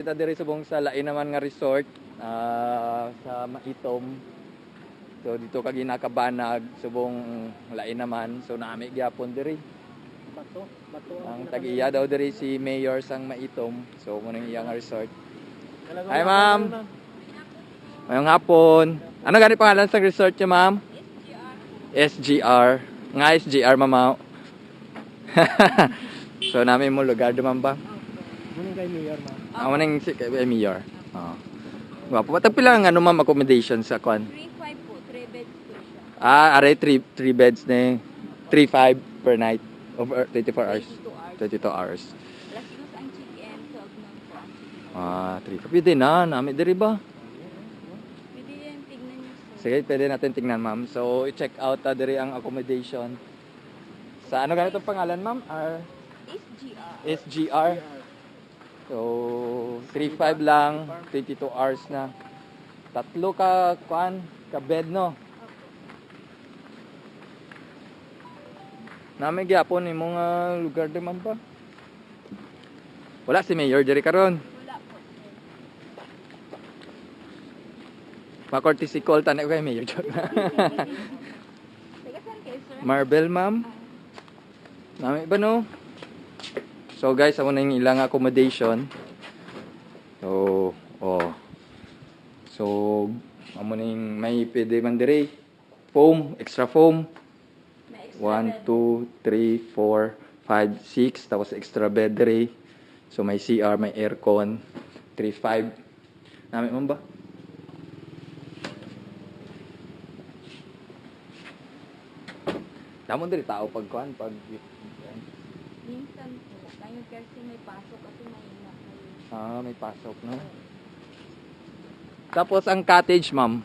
Kita diri subong sa lain naman nga resort sa Maitom. So dito ka ginakabanag subong lain naman. So nami gyapon diri. Bato Ang tag-iya daw diri si Mayor sang Maitom. So mo nang iya nga resort. Hi ma'am. Ngayong hapon. Ano gani pangalan sa resort niyo ma'am? SGR. Nga SGR mama. So namin mo lugar duman ba? Muna kay Mayor, ma'am. Ako nang si Mayor. Oo. Wapo. Patag pila ang ano ma'am accommodation sa kwan? 3-5 po, 3 beds po siya. Are 3 beds na 3-5 per night over 24 hours. 22 hours. 22 hours. Plus dos ang chicken, 12 nun po ang chicken. 3. Pwede na, namin diri ba? Pwede yan, tignan niyo sir. Sige, pwede natin tingnan ma'am. So, i-check out diri ang accommodation. Sa ano ganito pangalan ma'am? SGR. SGR. So, 3-5 lang, 22 hours na. Tatlo ka bed no. Namin gyapon imong lugar di man ba? Wala si Mayor diri karon. Wala po sir. Ma-courtesy call tanay ko kay Mayor. Taga saan kayo sir? Marble ma'am. Nami ba no? So guys, amo na yung ilang accommodation. So, So, amo na yung may pwede man diri. Foam, extra foam. May extra 1, 2, 3, 4, 5, 6. Tapos extra bed diri. So may CR, may aircon. 3, 5. Nami mo ba? Damon diri tao pagkuan pag Minsan po, kayo kasi may pasok kasi may ina kayo. may pasok no. Tapos ang cottage, ma'am.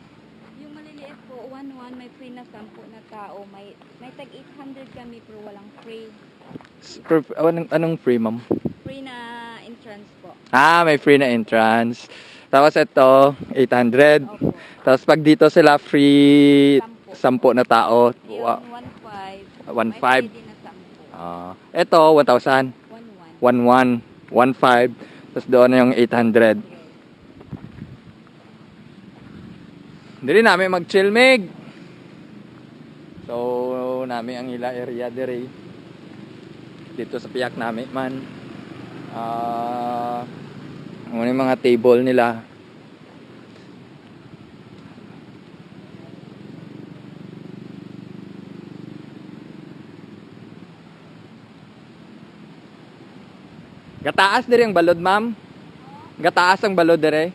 Yung maliliit po, 1-1, may free na 10 na tao. May tag 800 kami pero walang free. Anong free, ma'am? Free na entrance po. May free na entrance. Tapos ito, 800. Opo. Tapos pag dito sila free 10 na tao. Yung 1-5, may 1.5. free din na 10. Ito, 1,000. 1-1. 1.1. 1.5. Tapos doon na yung 800. Dili namin mag-chill, Meg. So, namin ang ila area diri. Dito sa piyak namin man. Ano yung mga table nila. Gataas diri ang balod, ma'am. Gataas ang balod diri.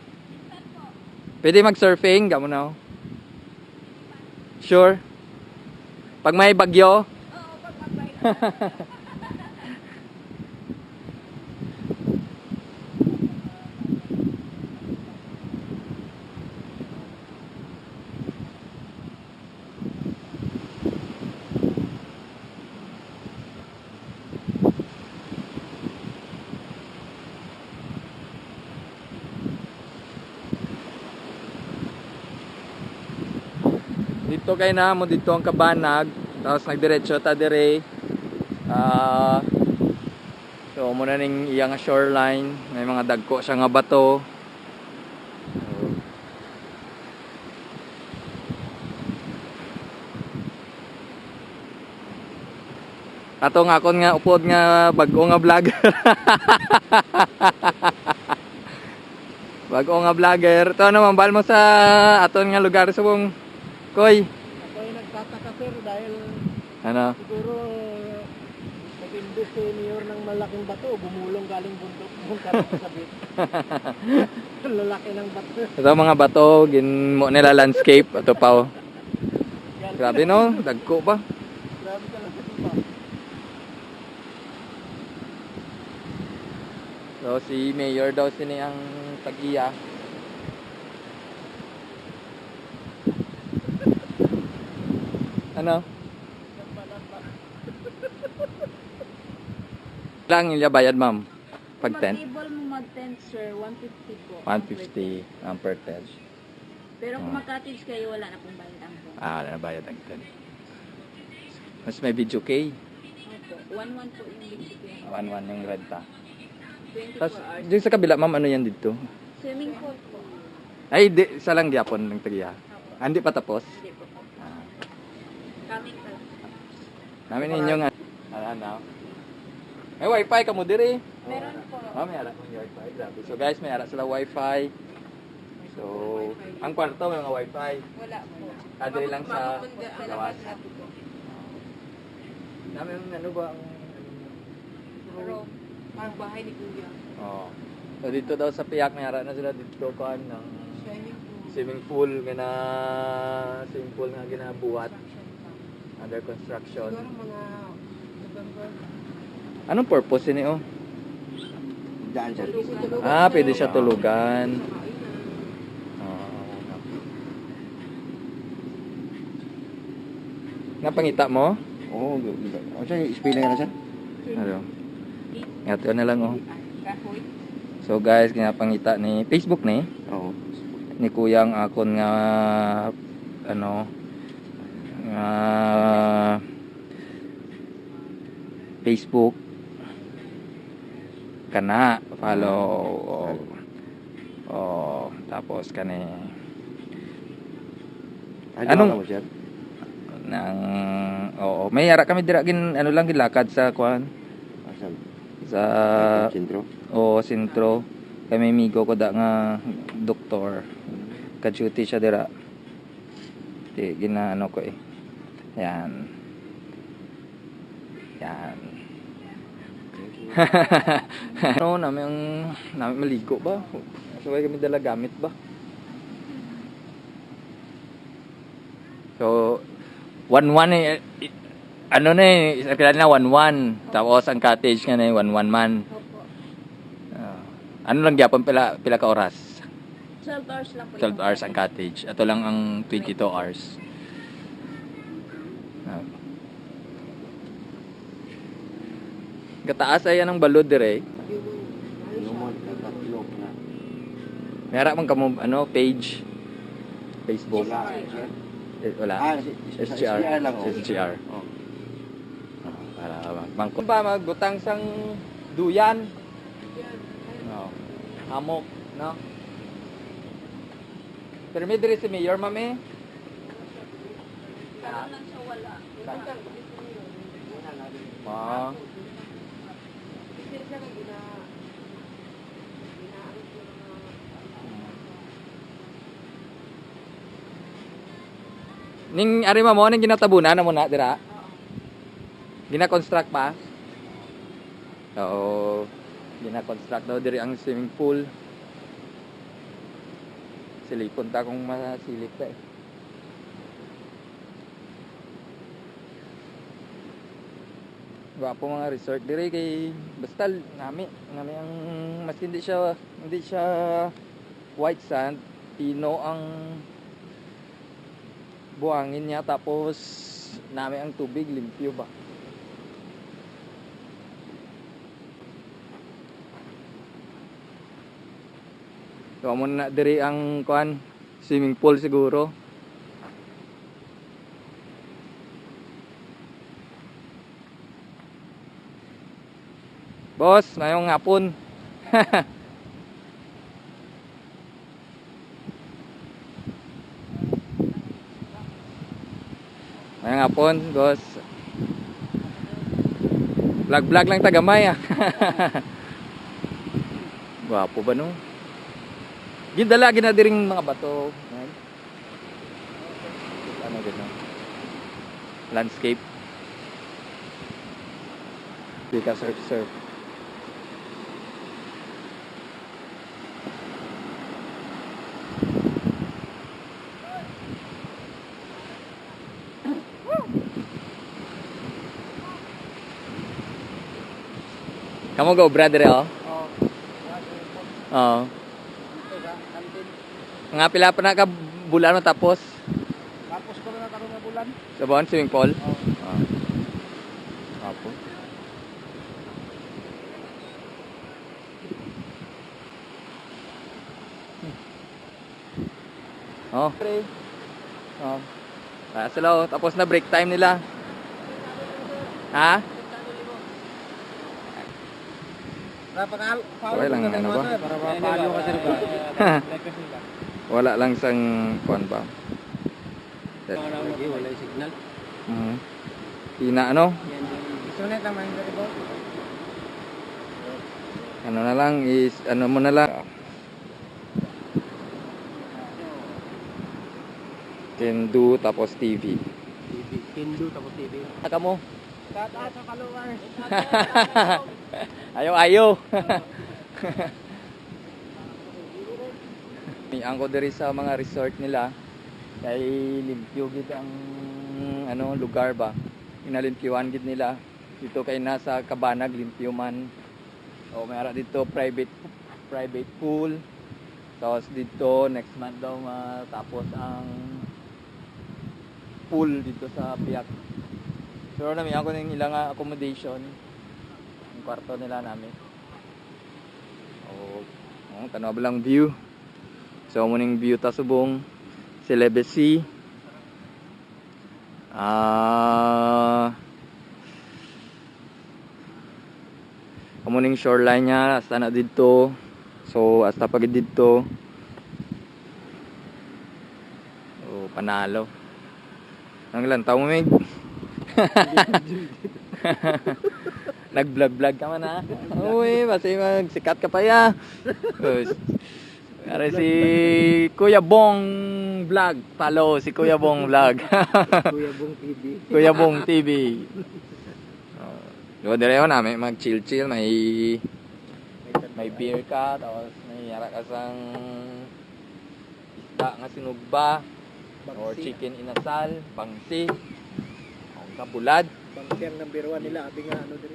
Pwede mag-surfing, gamo na. Sure. Pag may bagyo. Oo, pag mag-bike. Dito kay na mo dito ang kabanag, tapos nagdiretso ta dire. So muna ning iyang shoreline, may mga dagko siya nga bato. Ato nga akon nga upod nga bag-o nga vlogger. Bag-o nga vlogger. To naman bal mo sa aton nga lugar subong Koy. Ako ay nagtataka sir dahil Ano? siguro nag-invest si Mayor ng malaking bato, gumulong galing bundok punta sa sabit. Lalaki ng bato. Ito mga bato, ginmo nila landscape. Ito pa oh. Grabe no, dagko pa. Grabe talaga ito pa. So si Mayor daw sini ang tag-iya. Ano? Lang nila bayad ma'am. Pag tent. Mag-table mo mag-tent sir, 150 po. 150 ang per tent. Pero kung mag-cottage kayo, wala na pong bayad ang po. Wala na bayad ang tent. Mas may video kay. Opo, 1-1 po yung big 1-1 yung renta. 24 Tapos, hours. dyan sa kabila, ma'am, ano yan dito? Swimming pool po. Ay, di, isa lang gyapon ng tagiya. Opo. Hindi pa tapos? Hindi po po. Ah. Coming pa lang. Namin ninyo nga. Ano? May wifi ka mo diri. Meron po. Ah, may ara may wifi. Grabe. So guys, may ara sila wifi. So, ang kwarto may mga wifi. Wala po. Diri lang sa Sa gawas. labas na po. Namin ano ba ang Room. Parang bahay ni Kuya. Oh. So dito daw sa Piak may ara na sila dito kan ng swimming pool nga na swimming pool nga ginabuhat under construction. mga November. Anong purpose ni oh? Daan siya. Ah, pwede siya tulugan. Napangita mo? Oo, ano siya, spelling na siya? Ano? Ngato na lang oh. Kahoy. So guys, ginapangita ni Facebook ni Oo. ni kuyang akon nga ano nga Facebook kana follow tapos kani Anong- mo siya? nang may yara kami dira gin ano lang gilakad sa kuan Asan? sa Sentro? sentro kami migo ko da nga doktor ka-duty siya dira di ginaano ko eh yan ano namin maligo ba sabay kami dala gamit ba so 1-1 eh ano na eh kailan na 1-1 tapos ang cottage nga na 1-1 man. Opo. Ano lang gyapon pila ka oras? 12 hours lang po. 12 hours ang cottage. Ato lang ang 22 hours. Gataas ay ang balod dire. Lumon, tatlog na. Meron man kamo ano page Facebook. Wala. Wala. Ah, SGR lang. oh. SGR. Para bangko ba magbutang sang duyan. No. Hamok, no. Pero may dire si Mayor mami. Karoon lang siya wala. Ah. Ning ari mo ning ginatabunan na mo na dira. Gina-construct pa. Oo. Gina-construct daw diri ang swimming pool. Silipon ta kung masilip ta eh. Gwapo mga resort diri kay basta nami ang mas hindi siya white sand, pino ang buhangin niya tapos nami ang tubig limpyo ba. So mo na diri ang kuan swimming pool siguro. Boss, ngayong hapon. Ngayong hapon, boss. Vlog lang tagamay ah. Gwapo ba no? Gindala ginadiring mga bato. Yan. Ano gano'n? Landscape. Di ka surf. Kamu go brother oh. Oo. Oo. Ito sa kantin. Nga pila pa na ka bulan mo tapos Tapos ko na karon nga bulan. sa buwan swimming pool. Oo. Apo. Oh. Oh. Sila oh. Tapos na break time nila. Ha? Para Okay lang, ano ba? Para mapalo kasi ba? Wala lang sang kuan ba? Lagi wala yung signal. Tina ano? Gusto na naman dito ba? Ano na lang is ano mo na lang. Kendo tapos TV. Hindu tapos TV. Saka mo. Tataas sa kaluwar. Ayaw. Ang ko diri sa mga resort nila kay limpyo gid ang ano lugar ba. Inalimpyuan gid nila. Dito kay nasa Cabanag limpyo man. O mayroon dito private pool. Tapos dito next month daw matapos ang pool dito sa Piak. Pero namin ako ng ilang accommodation. Yung kwarto nila namin. Tanaw lang view. So muning view ta subong Celebesi. Muning shoreline niya hasta na dito. So hasta pag dito. Panalo. Ang ilan taon mo, Meg? Nag-vlog ka man ha? Uy, basta magsikat ka pa ya. Kaya si Kuya Bong Vlog. Follow si Kuya Bong Vlog. Kuya Bong TV. Kuya Bong TV. Doon direho namin mag-chill-chill. May beer ka. Tapos may yara ka sang isda nga sinugba. Or chicken inasal. Bangsi. Kabulad. Bangsi ang number 1 nila. Abi nga ano diri.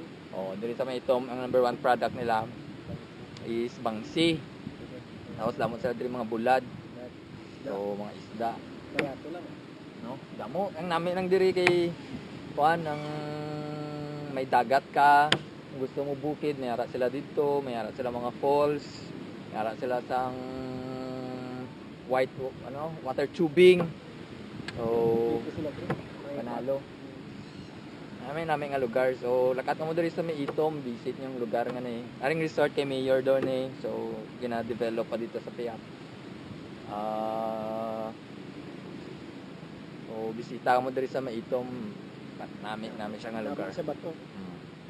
Diri sa may itom, ang number 1 product nila is bangsi. Tapos lamon sila diri mga bulad. So mga isda. Barato lang. No? Damo ang namin nang diri kay kuan ang may dagat ka. Kung gusto mo bukid, may ara sila dito, may ara sila mga falls, may ara sila sang water tubing. So panalo. Namin nga lugar. So lakat mo diri sa may itom, visit yung lugar nga ni. Aring resort kay Mayor doon eh. So gina-develop pa dito sa Piak. So bisita mo diri sa may itom. Namin siya nga lugar. Sa bato.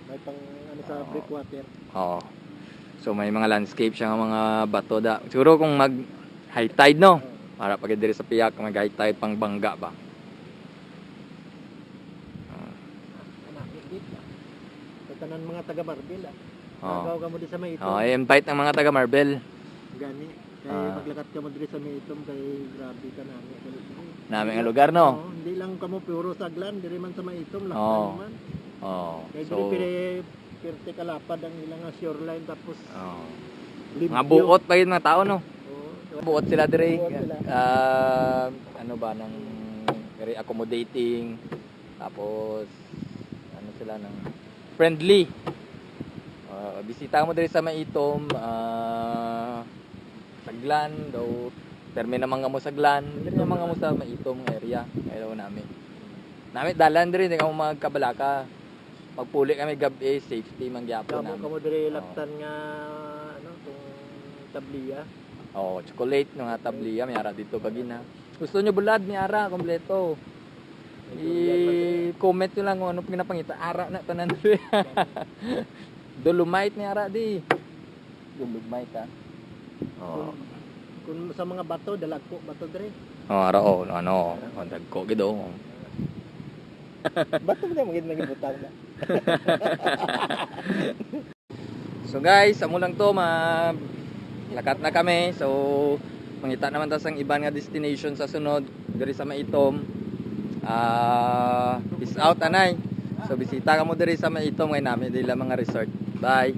May pang ano sa breakwater. Oo. So may mga landscape siya nga mga bato da. Siguro kung mag high tide no. Para pag diri sa Piak mag high tide pang bangga ba. Tanan mga taga Marbel Oo. Magaw ka mo di sa may itom. I-invite ng mga taga Marbel. Gani. Kay maglakat ka mo diri sa may itom kay grabe ka nami. Namin nga lugar no. Hindi lang kamo puro saglan, diri man sa may itom lang man. Kay So diri pirte kalapad ang ilang shoreline tapos mga buot pa yun mga tao no. Buot sila diri. Buot sila. Ano ba ng very accommodating. Tapos ano sila ng friendly. Bisita mo diri sa Maitom, Saglan, daw termi naman nga mo Saglan, diri naman nga mo sa Maitom area, kaya namin. Nami dalan diri nga mo magkabalaka. Magpuli kami gabi, safety man gyapon namin. Kamo diri laptan nga ano tong tabliya. Chocolate nga tabliya, may ara dito bagina. Gusto nyo bulad, may ara kompleto. I-comment nyo lang kung ano pinapangita. Ara na tanan. Dolomite ni ara di. Dolomite ha. Kung sa mga bato dalagko bato dire. Ara dagko gido. Bato mo magid magibutang na. So guys, amo lang to lakat na kami. So mangita naman ta sang iban nga destination sa sunod diri sa Maitom. Peace out anay. So bisita ka mo diri sa Maitom ngay namin dili mga resort. Bye.